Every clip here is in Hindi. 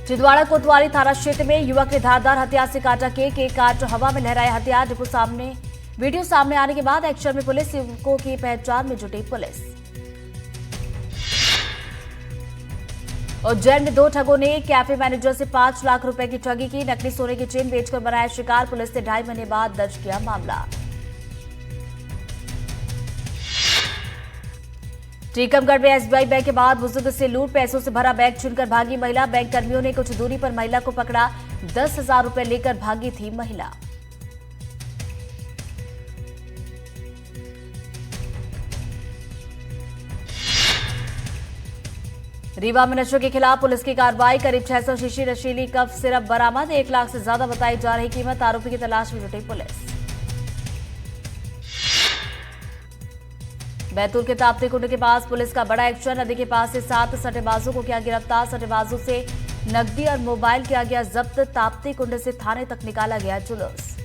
छिंदवाड़ा कोतवाली थाना क्षेत्र में युवक ने धारदार हथियार से काटा केक काट हवा में लहराया हथियार। वीडियो सामने आने के बाद एक्शन में पुलिस, युवकों की पहचान में जुटी पुलिस। उज्जैन में 2 ठगों ने कैफे मैनेजर से 5 लाख रुपए की ठगी की। नकली सोने की चेन बेचकर बनाया शिकार। पुलिस ने 2.5 महीने बाद दर्ज किया मामला। टीकमगढ़ में एसबीआई बैंक के बाद बुजुर्ग से लूट, पैसों से भरा बैग छीनकर भागी महिला। बैंक कर्मियों ने कुछ दूरी पर महिला को पकड़ा। 10,000 रुपए लेकर भागी थी महिला। रीवा में नशे के खिलाफ पुलिस की कार्रवाई। करीब 600 शीशी नशीली कफ सिरप बरामद। 1 लाख से ज्यादा बताई जा रही कीमत। आरोपी की तलाश में जुटी पुलिस। बैतूल के ताप्ती कुंड के पास पुलिस का बड़ा एक्शन। नदी के पास से 7 सट्टेबाजों को किया गिरफ्तार। सट्टेबाजों से नकदी और मोबाइल किया गया जब्त। ताप्ती कुंड से थाने तक निकाला गया जुलूस।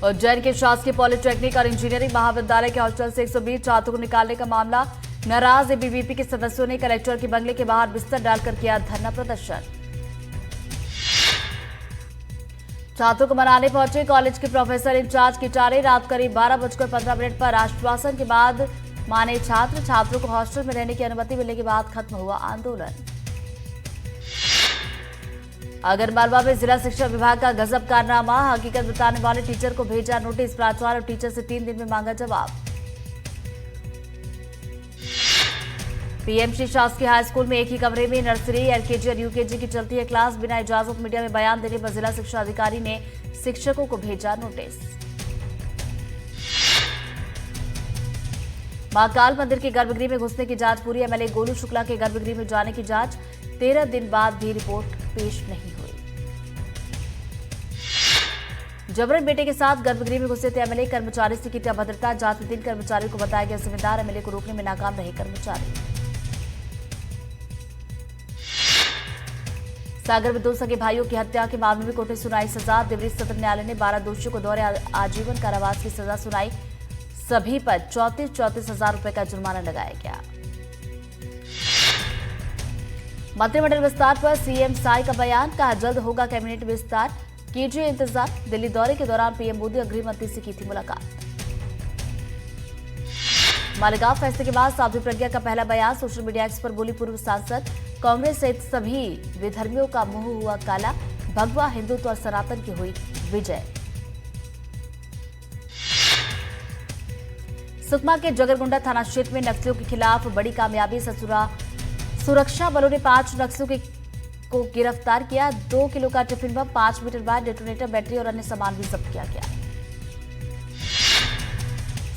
उज्जैन के शासकीय पॉलिटेक्निक और इंजीनियरिंग महाविद्यालय के हॉस्टल से 120 छात्रों को निकालने का मामला। नाराज एबीवीपी के सदस्यों ने कलेक्टर के बंगले के बाहर बिस्तर डालकर किया धरना प्रदर्शन। छात्रों को मनाने पहुंचे कॉलेज के प्रोफेसर इंचार्ज किटारे। रात करीब 12:15 पर आश्वासन के बाद माने छात्र। छात्रों को हॉस्टल में रहने की अनुमति मिलने के बाद खत्म हुआ आंदोलन। आगरमालवा में जिला शिक्षा विभाग का गजब कारनामा। हकीकत बताने वाले टीचर को भेजा नोटिस। प्राचार्य और टीचर से 3 दिन में मांगा जवाब। पीएमसी शासकीय हाई स्कूल में एक ही कमरे में नर्सरी, एलकेजी और यूकेजी की चलती है क्लास। बिना इजाजत मीडिया में बयान देने पर जिला शिक्षा अधिकारी ने शिक्षकों को भेजा नोटिस। महाकाल मंदिर के गर्भगृह में घुसने की जांच पूरी। एमएलए गोलू शुक्ला के गर्भगृह में जाने की जांच। 13 दिन बाद भी रिपोर्ट पेश नहीं हुई। जबरन बेटे के साथ गर्भगृह में घुसे थे एमएलए। कर्मचारी से की अभद्रता। जांच में 3 कर्मचारियों को बताया गया जिम्मेदार। एमएलए को रोकने में नाकाम रहे कर्मचारी। सागर में 2 सगे भाइयों की हत्या के मामले में कोर्ट ने सुनाई सजा। दिल्ली सत्र न्यायालय ने 12 दोषियों को दोहरे आजीवन कारावास की सजा सुनाई। सभी पर 34,000 रुपए का जुर्माना लगाया गया। मंत्रिमंडल विस्तार पर सीएम साई का बयान। कहा जल्द होगा कैबिनेट विस्तार, कीजिए इंतजार। दिल्ली दौरे के दौरान पीएम मोदी और गृह मंत्री से की थी मुलाकात। मालेगांव फैसले के बाद साध्वी प्रज्ञा का पहला बयान। सोशल मीडिया एक्स पर बोली पूर्व सांसद, कांग्रेस सहित सभी विधर्मियों का मुंह हुआ काला। भगवा, हिंदुत्व और सनातन की हुई विजय। सुकमा के जगरगुंडा थाना क्षेत्र में नक्सलियों के खिलाफ बड़ी कामयाबी। सुरक्षा बलों ने 5 नक्सलियों को गिरफ्तार किया। 2 किलो का tiffin bomb, 5 metre wire, detonator, battery और अन्य सामान भी जब्त किया गया।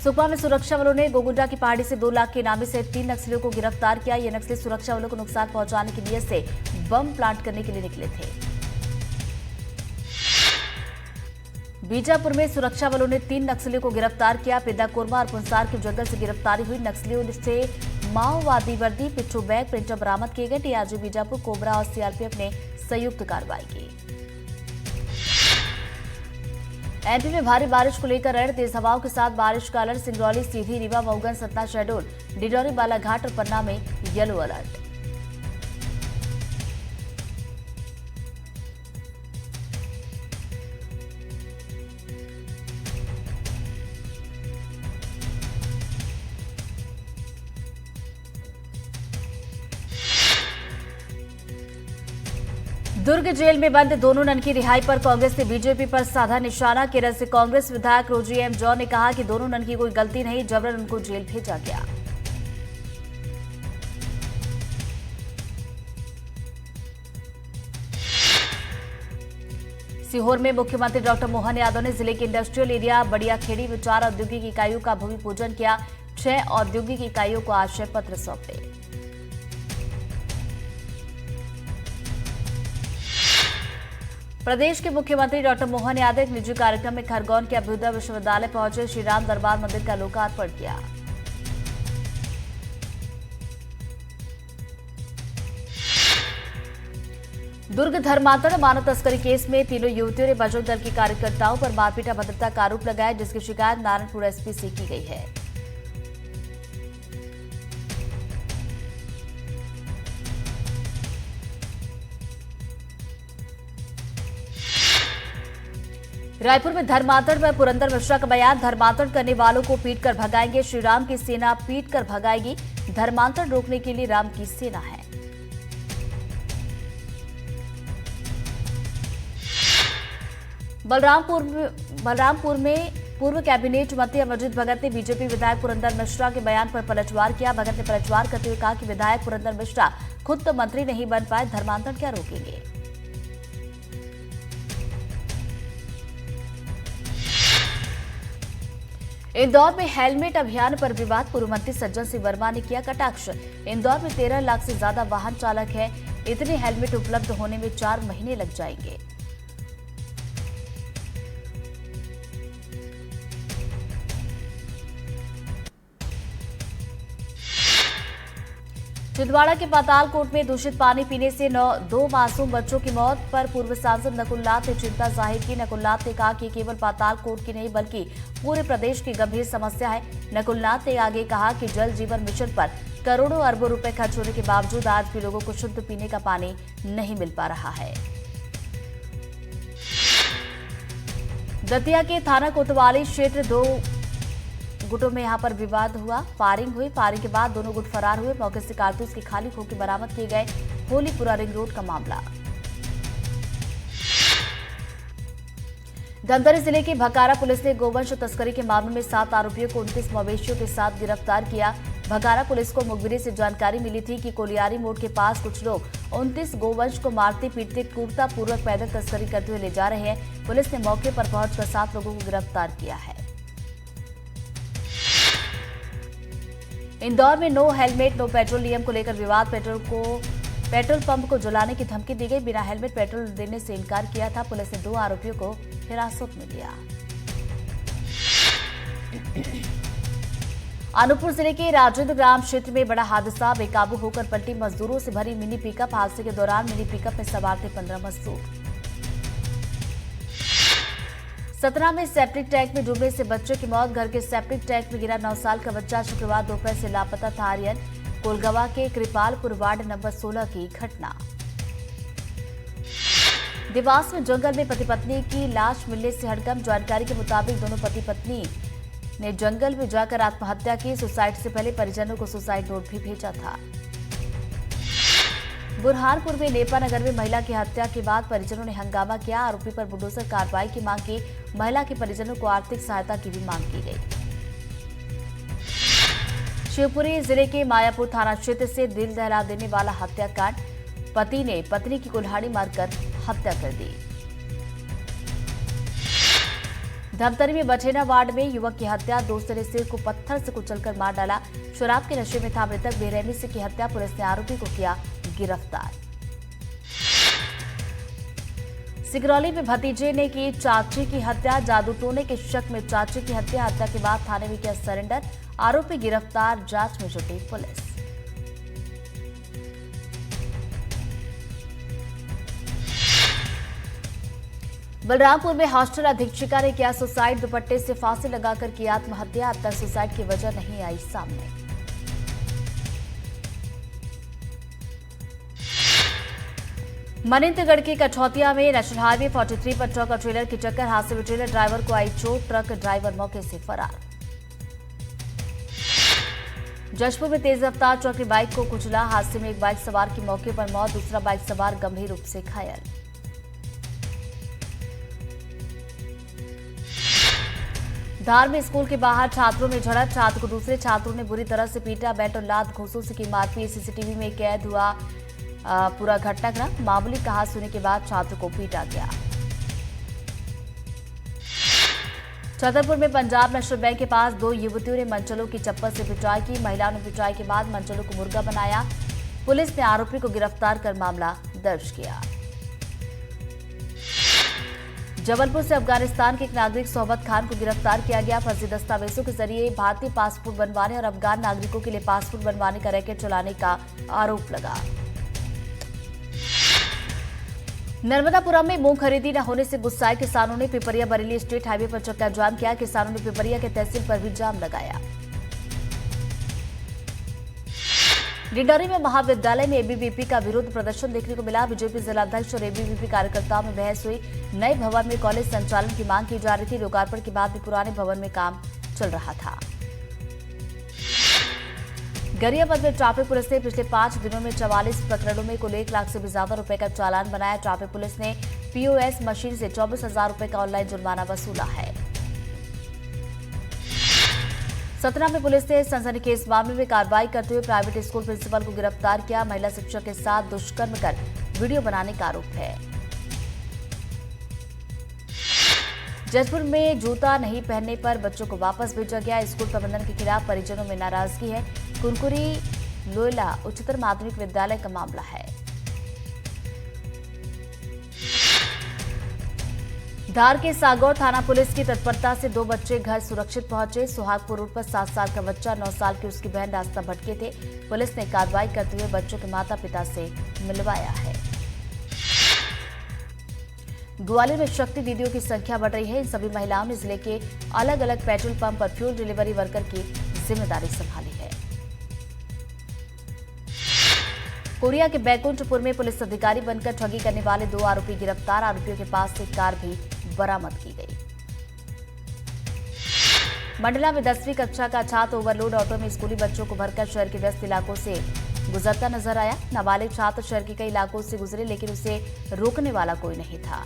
सुकमा में सुरक्षा बलों ने गोगुंडा की पहाड़ी से 2 लाख के इनामी सहित 3 नक्सलियों को गिरफ्तार किया। ये नक्सली सुरक्षा बलों को नुकसान पहुंचाने की नीयत से बम प्लांट करने के लिए निकले थे। बीजापुर में सुरक्षा बलों ने 3 नक्सलियों को गिरफ्तार किया। पिद्दा कोरमा और पुंसार के जंगल से गिरफ्तारी हुई। नक्सलियों से माओवादी वर्दी, पिट्ठू बैग, प्रिंटर बरामद किए गए। टीआरजी बीजापुर, कोबरा और सीआरपीएफ ने संयुक्त कार्रवाई की। एमपी में भारी बारिश को लेकर रण, तेज हवाओं के साथ बारिश का अलर्ट। सिंगरौली, सीधी, रीवा, मऊगन, सतना, शहडोल, डिडौरी, बालाघाट और पन्ना में येलो अलर्ट। दुर्ग जेल में बंद दोनों नन की रिहाई पर कांग्रेस ने बीजेपी पर साधा निशाना। केरल से कांग्रेस विधायक रोजी एम जॉन ने कहा कि दोनों नन की कोई गलती नहीं, जबरन उनको जेल भेजा गया। सीहोर में मुख्यमंत्री डॉक्टर मोहन यादव ने जिले के इंडस्ट्रियल एरिया बड़ियाखेड़ी में 4 औद्योगिक इकाइयों का भूमि पूजन किया। 6 औद्योगिक इकाइयों को आश्रय पत्र सौंपे। प्रदेश के मुख्यमंत्री डॉक्टर मोहन यादव एक निजी कार्यक्रम में खरगोन के अभ्युदय विश्वविद्यालय पहुंचे। श्री राम दरबार मंदिर का लोकार्पण किया। दुर्ग धर्मांतरण मानव तस्करी केस में तीनों युवतियों ने बजरंग दल की कार्यकर्ताओं पर मारपीट अभद्रता का आरोप लगाया, जिसकी शिकायत नारायणपुर एसपी से की गई है। रायपुर में धर्मांतरण पर पुरंदर मिश्रा का बयान, धर्मांतरण करने वालों को पीटकर भगाएंगे, श्री राम की सेना पीटकर भगाएगी, धर्मांतरण रोकने के लिए राम की सेना है। बलरामपुर में पूर्व कैबिनेट मंत्री अमरजीत भगत ने बीजेपी विधायक पुरंदर मिश्रा के बयान पर पलटवार किया। भगत ने पलटवार करते हुए कहा कि विधायक पुरंदर मिश्रा खुद तो मंत्री नहीं बन पाए, धर्मांतरण क्या रोकेंगे। इंदौर में हेलमेट अभियान पर विवाद, पूर्व मंत्री सज्जन सिंह वर्मा ने किया कटाक्ष। इंदौर में 13 लाख से ज्यादा वाहन चालक है, इतने हेलमेट उपलब्ध होने में 4 महीने लग जाएंगे। छिंदवाड़ा के पातालकोट में दूषित पानी पीने से 2 मासूम बच्चों की मौत पर पूर्व सांसद नकुल नाथ ने चिंता जाहिर की। नकुल नाथ ने कहा कि केवल पातालकोट की नहीं बल्कि पूरे प्रदेश की गंभीर समस्या है। नकुल नाथ ने आगे कहा कि जल जीवन मिशन पर करोड़ों अरबों रुपए खर्च होने के बावजूद आज भी लोगों को शुद्ध पीने का पानी नहीं मिल पा रहा है। दतिया के थाना कोतवाली क्षेत्र 2 गुटों में यहां पर विवाद हुआ, फायरिंग हुई। फायरिंग के बाद दोनों गुट फरार हुए। मौके से कारतूस के खाली खोखे बरामद किए गए। होलीपुरा रिंग रोड का मामला। धमतरी जिले की भकारा पुलिस ने गोवंश तस्करी के मामले में 7 आरोपियों को 29 मवेशियों के साथ गिरफ्तार किया। भकारा पुलिस को मुखबिरी से जानकारी मिली थी कि कोलियारी मोड़ के पास कुछ लोग 29 गोवंश को मारते पीटते क्रूरतापूर्वक पैदल तस्करी करते हुए ले जा रहे हैं। पुलिस ने मौके पर पहुंचकर 7 लोगों को गिरफ्तार किया है। इंदौर में नो हेलमेट नो पेट्रोल नियम को लेकर विवाद, पेट्रोल पंप को जलाने की धमकी दी गई। बिना हेलमेट पेट्रोल देने से इनकार किया था। पुलिस ने 2 आरोपियों को हिरासत में लिया। अनूपपुर जिले के राजेंद्र ग्राम क्षेत्र में बड़ा हादसा, बेकाबू होकर पलटी मजदूरों से भरी मिनी पिकअप। हादसे के दौरान मिनी पिकअप में सवार थे 15 मजदूर। सतना में सेप्टिक टैंक में डूबने से बच्चे की मौत, घर के सेप्टिक टैंक में गिरा 9 साल का बच्चा। शुक्रवार दोपहर से लापता था आर्यन। कोलगवा के कृपालपुर वार्ड नंबर 16 की घटना। देवास में जंगल में पति पत्नी की लाश मिलने से हड़कंप। जानकारी के मुताबिक दोनों पति पत्नी ने जंगल में जाकर आत्महत्या की। सुसाइड से पहले परिजनों को सुसाइड नोट भी भेजा था। बुरहानपुर में नेपा नगर में महिला की हत्या के बाद परिजनों ने हंगामा किया। आरोपी पर बुलडोजर कार्रवाई की मांग की। महिला के परिजनों को आर्थिक सहायता की भी मांग की गई। शिवपुरी जिले के मायापुर थाना क्षेत्र से दिल दहला देने वाला हत्याकांड, पति ने पत्नी की कुल्हाड़ी मारकर हत्या कर दी। धमतरी में बठेना वार्ड में युवक की हत्या, दोस्त ने सिर को पत्थर से कुचलकर मार डाला। शराब के नशे में था मृतक, बेरहमी से की हत्या। पुलिस ने आरोपी को किया गिरफ्तार। सिगरौली में भतीजे ने की चाची की हत्या, जादू टोने के शक में चाची की हत्या। हत्या के बाद थाने में किया सरेंडर, आरोपी गिरफ्तार, जांच में जुटी पुलिस। बलरामपुर में हॉस्टल अधीक्षिका ने किया सुसाइड, दुपट्टे से फांसी लगाकर की आत्महत्या। अब तक सुसाइड की वजह नहीं आई सामने। मनिंदगढ़ के कठौतिया में नेशनल हाईवे 43 पर ट्रक और ट्रेलर की टक्कर। हादसे में ट्रेलर ड्राइवर को आई चोट, ट्रक ड्राइवर मौके से फरार। जशपुर में तेज रफ्तार ट्रक ने बाइक को कुचला। हादसे में एक बाइक सवार की मौके पर मौत, दूसरा बाइक सवार गंभीर रूप से घायल। धार में स्कूल के बाहर छात्रों में झड़प, छात्र को दूसरे छात्रों ने बुरी तरह से पीटा। बैट और लात घूंसों से की मारपीट। सीसीटीवी में कैद हुआ पूरा घटनाक्रम। मामूली कहा सुनने के बाद छात्र को पीटा गया। छतरपुर में पंजाब नेशनल बैंक के पास 2 युवतियों ने मनचलों की चप्पल से पिटाई की। महिलाओं ने पिटाई के बाद मनचलों को मुर्गा बनाया। पुलिस ने आरोपी को गिरफ्तार कर मामला दर्ज किया। जबलपुर से अफगानिस्तान के एक नागरिक सोहबत खान को गिरफ्तार किया गया। फर्जी दस्तावेजों के जरिए भारतीय पासपोर्ट बनवाने और अफगान नागरिकों के लिए पासपोर्ट बनवाने का रैकेट चलाने का आरोप लगा। नर्मदापुरम में मूंग खरीदी न होने से गुस्साए किसानों ने पिपरिया बरेली स्टेट हाईवे पर चक्का जाम किया। किसानों ने पिपरिया के तहसील पर भी जाम लगाया। डिंडौरी में महाविद्यालय में एबीवीपी का विरोध प्रदर्शन देखने को मिला। बीजेपी जिलाध्यक्ष और एबीवीपी कार्यकर्ताओं में बहस हुई। नए भवन में कॉलेज संचालन की मांग की जा रही थी। लोकार्पण के बाद भी पुराने भवन में काम चल रहा था। गरियाबंद में ट्रैफिक पुलिस ने पिछले 5 दिनों में 44 प्रकरणों में कुल 1 लाख से भी ज्यादा रुपए का चालान बनाया। ट्रैफिक पुलिस ने पीओएस मशीन से 24,000 रुपए का ऑनलाइन जुर्माना वसूला है। सतना में पुलिस ने सनसनीखेज मामले में कार्रवाई करते हुए प्राइवेट स्कूल प्रिंसिपल को गिरफ्तार किया। महिला शिक्षक के साथ दुष्कर्म कर वीडियो बनाने का आरोप है। जजपुर में जूता नहीं पहनने पर बच्चों को वापस भेजा गया। स्कूल प्रबंधन के खिलाफ परिजनों में नाराजगी है। कुरकुरी लोयला उच्चतर माध्यमिक विद्यालय का मामला है। धार के सागौर थाना पुलिस की तत्परता से 2 बच्चे घर सुरक्षित पहुंचे। सुहागपुर रोड पर 7 साल का बच्चा 9 साल की उसकी बहन रास्ता भटके थे। पुलिस ने कार्रवाई करते हुए बच्चों के माता पिता से मिलवाया है। ग्वालियर में शक्ति दीदियों की संख्या बढ़ रही है। इन सभी महिलाओं ने जिले के अलग अलग पेट्रोल पंप पर फ्यूल डिलीवरी वर्कर की जिम्मेदारी संभाली है। कोरिया के बैकुंठपुर में पुलिस अधिकारी बनकर ठगी करने वाले 2 आरोपी गिरफ्तार। आरोपियों के पास से कार भी बरामद की गई। मंडला में 10वीं कक्षा का छात्र ओवरलोड ऑटो में स्कूली बच्चों को भरकर शहर के व्यस्त इलाकों से गुजरता नजर आया। नाबालिग छात्र शहर के कई इलाकों से गुजरे, लेकिन उसे रोकने वाला कोई नहीं था।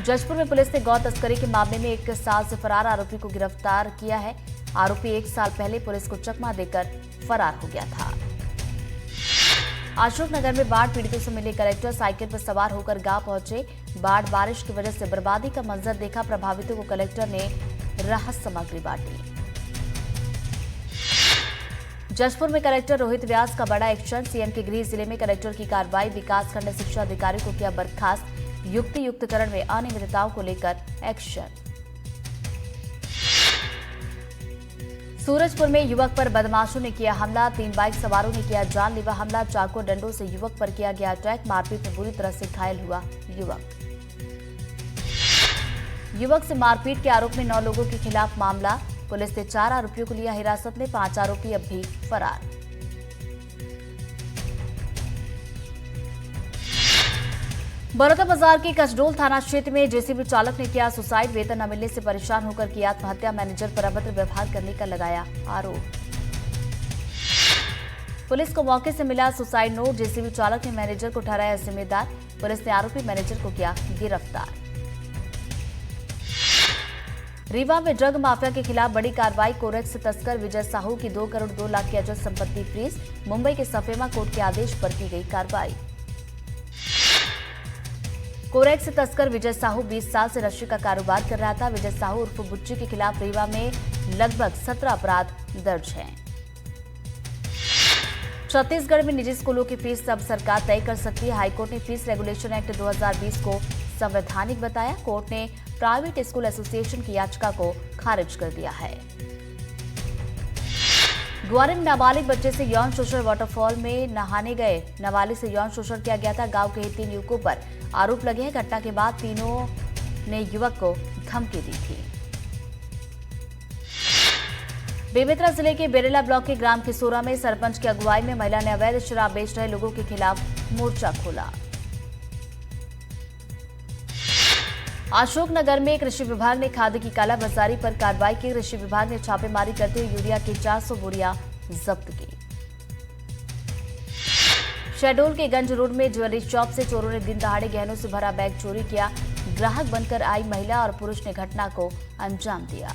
जजपुर में पुलिस ने गौ तस्करी के मामले में 1 साल से फरार आरोपी को गिरफ्तार किया है। आरोपी 1 साल पहले पुलिस को चकमा देकर फरार हो गया था। अशोकनगर में बाढ़ पीड़ितों से मिले कलेक्टर साइकिल पर सवार होकर गांव पहुंचे। बाढ़ बारिश की वजह से बर्बादी का मंजर देखा। प्रभावितों को कलेक्टर ने राहत सामग्री बांटी। जशपुर में कलेक्टर रोहित व्यास का बड़ा एक्शन। सीएम के गृह जिले में कलेक्टर की कार्रवाई। विकासखंड शिक्षा अधिकारी को किया बर्खास्त। युक्तियुक्तकरण में अनियमितताओं को लेकर एक्शन। सूरजपुर में युवक पर बदमाशों ने किया हमला। 3 बाइक सवारों ने किया जानलेवा हमला। चाकू डंडों से युवक पर किया गया अटैक। मारपीट में बुरी तरह से घायल हुआ युवक से मारपीट के आरोप में 9 लोगों के खिलाफ मामला। पुलिस ने 4 आरोपियों को लिया हिरासत में। 5 आरोपी अब भी फरार। बड़ौदा बाजार के कसडोल थाना क्षेत्र में जेसीबी चालक ने किया सुसाइड। वेतन न मिलने से परेशान होकर किया आत्महत्या। मैनेजर पर अभद्र व्यवहार करने का लगाया आरोप। पुलिस को मौके से मिला सुसाइड नोट। जेसीबी चालक ने मैनेजर को ठहराया जिम्मेदार। पुलिस ने आरोपी मैनेजर को किया गिरफ्तार। रीवा में ड्रग माफिया के खिलाफ बड़ी कार्रवाई। कोरेक्स तस्कर विजय साहू की 2 करोड़ 2 लाख की अचल संपत्ति फ्रीज। मुंबई के सफेमा कोर्ट के आदेश पर की गई कार्रवाई। कोरेक्स तस्कर विजय साहू 20 साल से नशे का कारोबार कर रहा था। विजय साहू उर्फ बुच्ची के खिलाफ रीवा में लगभग 17 अपराध दर्ज हैं। छत्तीसगढ़ में निजी स्कूलों की फीस अब सरकार तय कर सकती है। हाईकोर्ट ने फीस रेगुलेशन एक्ट 2020 को संवैधानिक बताया। कोर्ट ने प्राइवेट स्कूल एसोसिएशन की याचिका को खारिज कर दिया है। ग्वालियर में नाबालिग बच्चे से यौन शोषण। वाटरफॉल में नहाने गए नाबालिग से यौन शोषण किया गया था। गांव के ही 3 युवकों पर आरोप लगे हैं। घटना के बाद तीनों ने युवक को धमकी दी थी। बेमेतरा जिले के बेरेला ब्लॉक के ग्राम किसोरा में सरपंच की अगुवाई में महिला ने अवैध शराब बेच रहे लोगों के खिलाफ मोर्चा खोला। अशोकनगर में कृषि विभाग ने खाद की कालाबाजारी पर कार्रवाई की। कृषि विभाग ने छापेमारी करते हुए यूरिया की 400 बोरियां जब्त की। शहडोल के गंज रोड में ज्वेलरी शॉप से चोरों ने दिन दहाड़े गहनों से भरा बैग चोरी किया। ग्राहक बनकर आई महिला और पुरुष ने घटना को अंजाम दिया।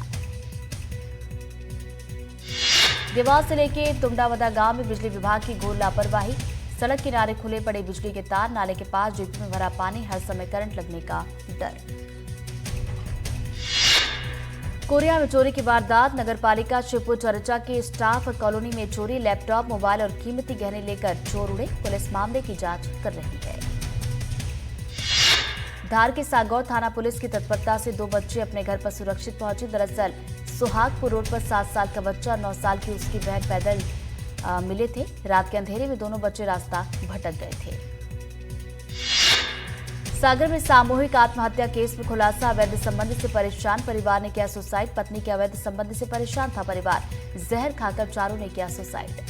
देवास जिले के तुमडावदा गांव में बिजली विभाग की घोर लापरवाही। सड़क किनारे खुले पड़े बिजली के तार। नाले के पास जीप में भरा पानी। हर समय करंट लगने का डर। कोरिया में चोरी की वारदात। नगरपालिका शिवपुर चर्चा के स्टाफ कॉलोनी में चोरी। लैपटॉप, मोबाइल और कीमती गहने लेकर चोर उड़े। पुलिस मामले की जांच कर रही है। धार के सागौर थाना पुलिस की तत्परता से 2 बच्चे अपने घर पर सुरक्षित पहुंचे। दरअसल सुहागपुर रोड पर 7 साल का बच्चा 9 साल की उसकी बहन पैदल मिले थे। रात के अंधेरे में दोनों बच्चे रास्ता भटक गए थे। सागर में सामूहिक आत्महत्या केस में खुलासा। अवैध संबंध से परेशान परिवार ने किया सुसाइड। पत्नी के अवैध संबंध से परेशान था परिवार। जहर खाकर चारों ने किया सुसाइड।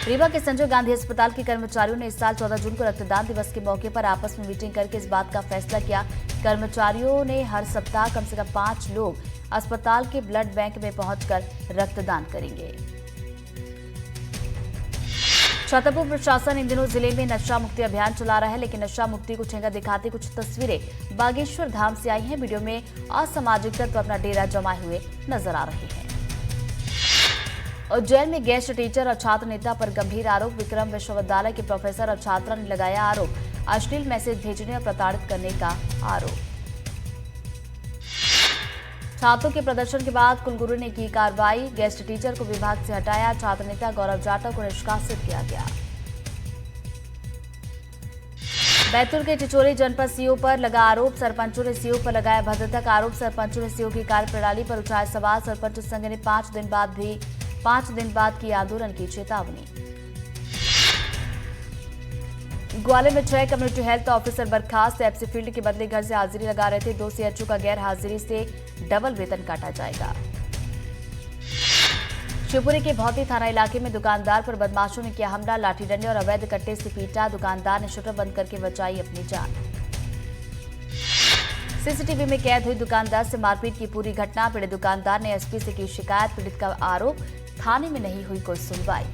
रीवा के संजय गांधी अस्पताल के कर्मचारियों ने इस साल 14 जून को रक्तदान दिवस के मौके पर आपस में मीटिंग करके इस बात का फैसला किया। कर्मचारियों ने हर सप्ताह कम से कम 5 लोग अस्पताल के ब्लड बैंक में पहुंचकर रक्तदान करेंगे। छतरपुर प्रशासन इन दिनों जिले में नशा मुक्ति अभियान चला रहा है, लेकिन नशा मुक्ति को ठेंगा दिखाती कुछ तस्वीरें बागेश्वर धाम से आई हैं। वीडियो में असामाजिक तत्व अपना डेरा जमाए हुए नजर आ रहे हैं। उज्जैन में गेस्ट टीचर और छात्र नेता पर गंभीर आरोप। विक्रम विश्वविद्यालय के प्रोफेसर और छात्रा ने लगाया आरोप, अश्लील मैसेज भेजने और प्रताड़ित करने का आरोप। छात्रों के प्रदर्शन के बाद कुलगुरु ने की कार्रवाई, गेस्ट टीचर को विभाग से हटाया। छात्र नेता गौरव जाटव को निष्कासित किया गया। बैतूल के चिचोली जनपद सीओ पर लगा आरोप, सरपंचों ने सीओ पर लगाया भद्रता का आरोप। सरपंचों ने सीओ की कार्यप्रणाली पर उठाए सवाल। सरपंच संघ ने 5 दिन बाद की आंदोलन की चेतावनी। ग्वालियर में 6 कम्युनिटी हेल्थ ऑफिसर बर्खास्त। एफसी फील्ड के बदले घर से हाजिरी लगा रहे थे। 2 सीएचओ का गैर हाजिरी से डबल वेतन काटा जाएगा। शिवपुरी के भौती थाना इलाके में दुकानदार पर बदमाशों ने किया हमला, लाठी डंडे और अवैध कट्टे से पीटा। दुकानदार ने शटर बंद करके बचाई अपनी जान। सीसीटीवी में कैद हुई दुकानदार से मारपीट की पूरी घटना। पीड़ित दुकानदार ने एसपी से की शिकायत। पीड़ित का आरोप, थाने में नहीं हुई कोई सुनवाई।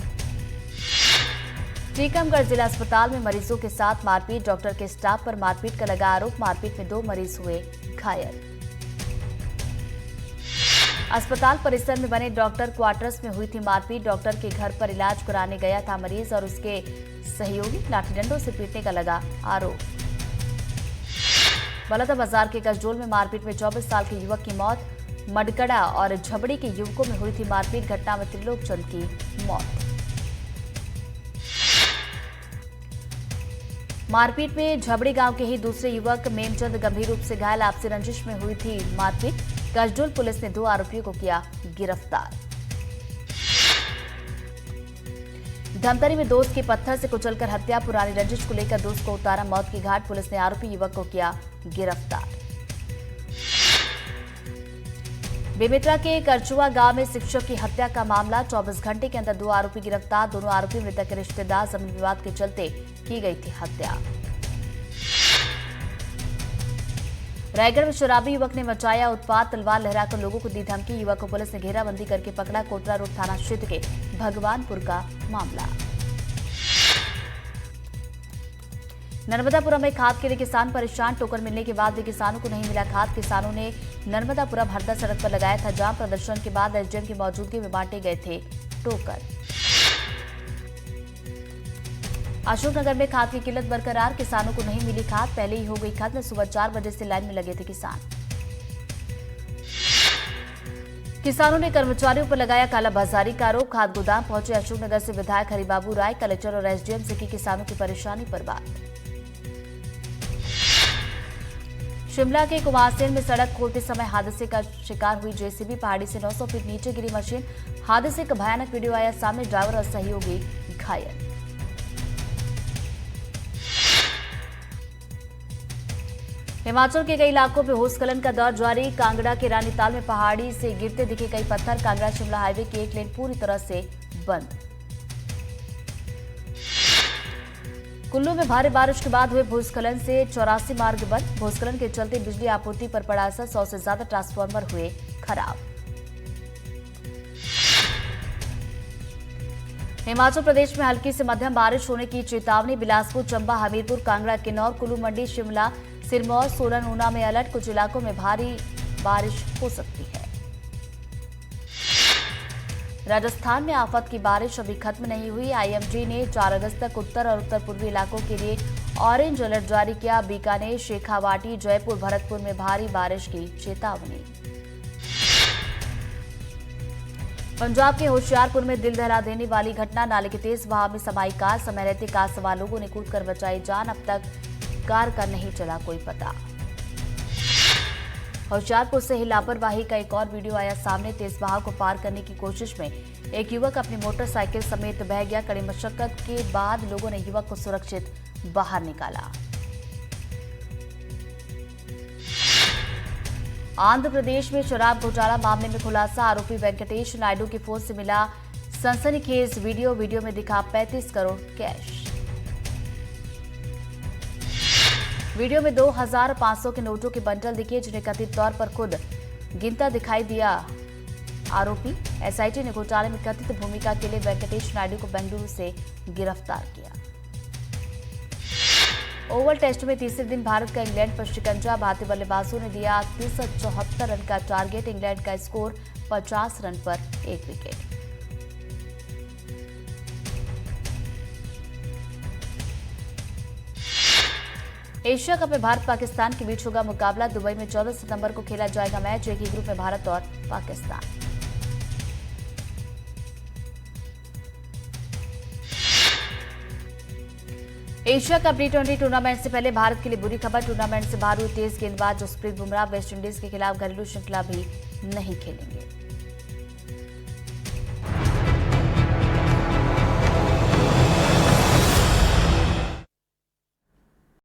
टीकमगढ़ जिला अस्पताल में मरीजों के साथ मारपीट, डॉक्टर के स्टाफ पर मारपीट का लगा आरोप। मारपीट में 2 मरीज हुए घायल। अस्पताल परिसर में बने डॉक्टर क्वार्टर्स में हुई थी मारपीट। डॉक्टर के घर पर इलाज कराने गया था मरीज और उसके सहयोगी, लाठी डंडों से पीटने का लगा आरोप। बलौदा बाजार के कसडोल में मारपीट में 24 साल के युवक की मौत। मडकड़ा और झबड़ी के युवकों में हुई थी मारपीट। घटना में त्रिलोक चंद की मौत। मारपीट में झबड़ी गांव के ही दूसरे युवक मेमचंद गंभीर रूप से घायल। आपसी रंजिश में हुई थी मारपीट। कसडोल पुलिस ने 2 आरोपियों को किया गिरफ्तार। धमतरी में दोस्त के पत्थर से कुचलकर हत्या, पुरानी रंजिश को लेकर दोस्त को उतारा मौत की घाट। पुलिस ने आरोपी युवक को किया गिरफ्तार। बेमेतरा के करचुआ गांव में शिक्षक की हत्या का मामला। 24 घंटे के अंदर 2 आरोपी गिरफ्तार। दोनों आरोपी मृतक के रिश्तेदार। जमीन विवाद के चलते की गई थी हत्या। रायगढ़ में शराबी युवक ने मचाया उत्पात, तलवार लहराकर लोगों को दी धमकी। युवक को पुलिस ने घेराबंदी करके पकड़ा। कोटरा रोड थाना क्षेत्र के भगवानपुर का मामला। नर्मदापुरम में खाद के लिए किसान परेशान। टोकन मिलने के बाद भी किसानों को नहीं मिला खाद। किसानों ने नर्मदापुरम हरदा सड़क पर लगाया था जाम। प्रदर्शन के बाद एसडीएम की मौजूदगी में बांटे गए थे टोकन। अशोकनगर में खाद की किल्लत बरकरार। किसानों को नहीं मिली खाद, पहले ही हो गई खत्म। सुबह 4 बजे से लाइन में लगे थे किसान। किसानों ने कर्मचारियों पर लगाया कालाबाजारी का आरोप। खाद गोदाम पहुंचे अशोकनगर से विधायक हरिबाबू राय। कलेक्टर और एसडीएम से की किसानों की परेशानी पर बात। शिमला के कुमारसेन में सड़क खोदते समय हादसे का शिकार हुई जेसीबी। पहाड़ी से 900 फीट नीचे गिरी मशीन। हादसे का भयानक वीडियो आया सामने। ड्राइवर और सहयोगी घायल। हिमाचल के कई इलाकों में भूस्खलन का दौर जारी। कांगड़ा के रानीताल में पहाड़ी से गिरते दिखे कई पत्थर। कांगड़ा शिमला हाईवे की एक लेन पूरी तरह से बंद। कुल्लू में भारी बारिश के बाद हुए भूस्खलन से 84 मार्ग बंद। भूस्खलन के चलते बिजली आपूर्ति पर पड़ा असर। 100 से ज्यादा ट्रांसफार्मर हुए खराब। हिमाचल प्रदेश में हल्की से मध्यम बारिश होने की चेतावनी। बिलासपुर, चंबा, हमीरपुर, कांगड़ा, किन्नौर, कुल्लू, मंडी, शिमला, सिरमौर, सोलन, ऊना में अलर्ट। कुछ इलाकों में भारी बारिश हो सकती है। राजस्थान में आफत की बारिश अभी खत्म नहीं हुई। आईएमडी ने 4 अगस्त तक उत्तर और उत्तर पूर्वी इलाकों के लिए ऑरेंज अलर्ट जारी किया। बीकानेर, शेखावाटी, जयपुर, भरतपुर में भारी बारिश की चेतावनी। पंजाब के होशियारपुर में दिल दहला देने वाली घटना। नाले के तेज बहाव में समाई कार। समय रहते कार सवार लोगों ने कूदकर बचाई जान। अब तक कार का नहीं चला कोई पता। होशियारपुर से ही लापरवाही का एक और वीडियो आया सामने। तेज बहाव को पार करने की कोशिश में एक युवक अपनी मोटरसाइकिल समेत बह गया। कड़ी मशक्कत के बाद लोगों ने युवक को सुरक्षित बाहर निकाला। आंध्र प्रदेश में शराब घोटाला मामले में खुलासा। आरोपी वेंकटेश नायडू की फोन से मिला सनसनीखेज वीडियो में दिखा 35 करोड़ कैश। वीडियो में 2500 के नोटों के बंडल दिखे, जिन्हें कथित तौर पर खुद गिनता दिखाई दिया आरोपी। एसआईटी ने घोटाले में कथित भूमिका के लिए वेंकटेश नायडू को बेंगलुरु से गिरफ्तार किया। ओवल टेस्ट में तीसरे दिन भारत का इंग्लैंड पर शिकंजा। भारतीय बल्लेबाजों ने दिया 374 रन का टारगेट। इंग्लैंड का स्कोर 50 रन पर 1 विकेट। एशिया कप में भारत पाकिस्तान के बीच होगा मुकाबला। दुबई में 14 सितंबर को खेला जाएगा मैच। एक ही ग्रुप में भारत और Pakistan. Asia cup T20 tournament से पहले भारत के लिए बुरी खबर। टूर्नामेंट से बाहर हुए तेज गेंदबाज जसप्रीत बुमराह वेस्टइंडीज के खिलाफ घरेलू श्रृंखला भी नहीं खेलेंगे।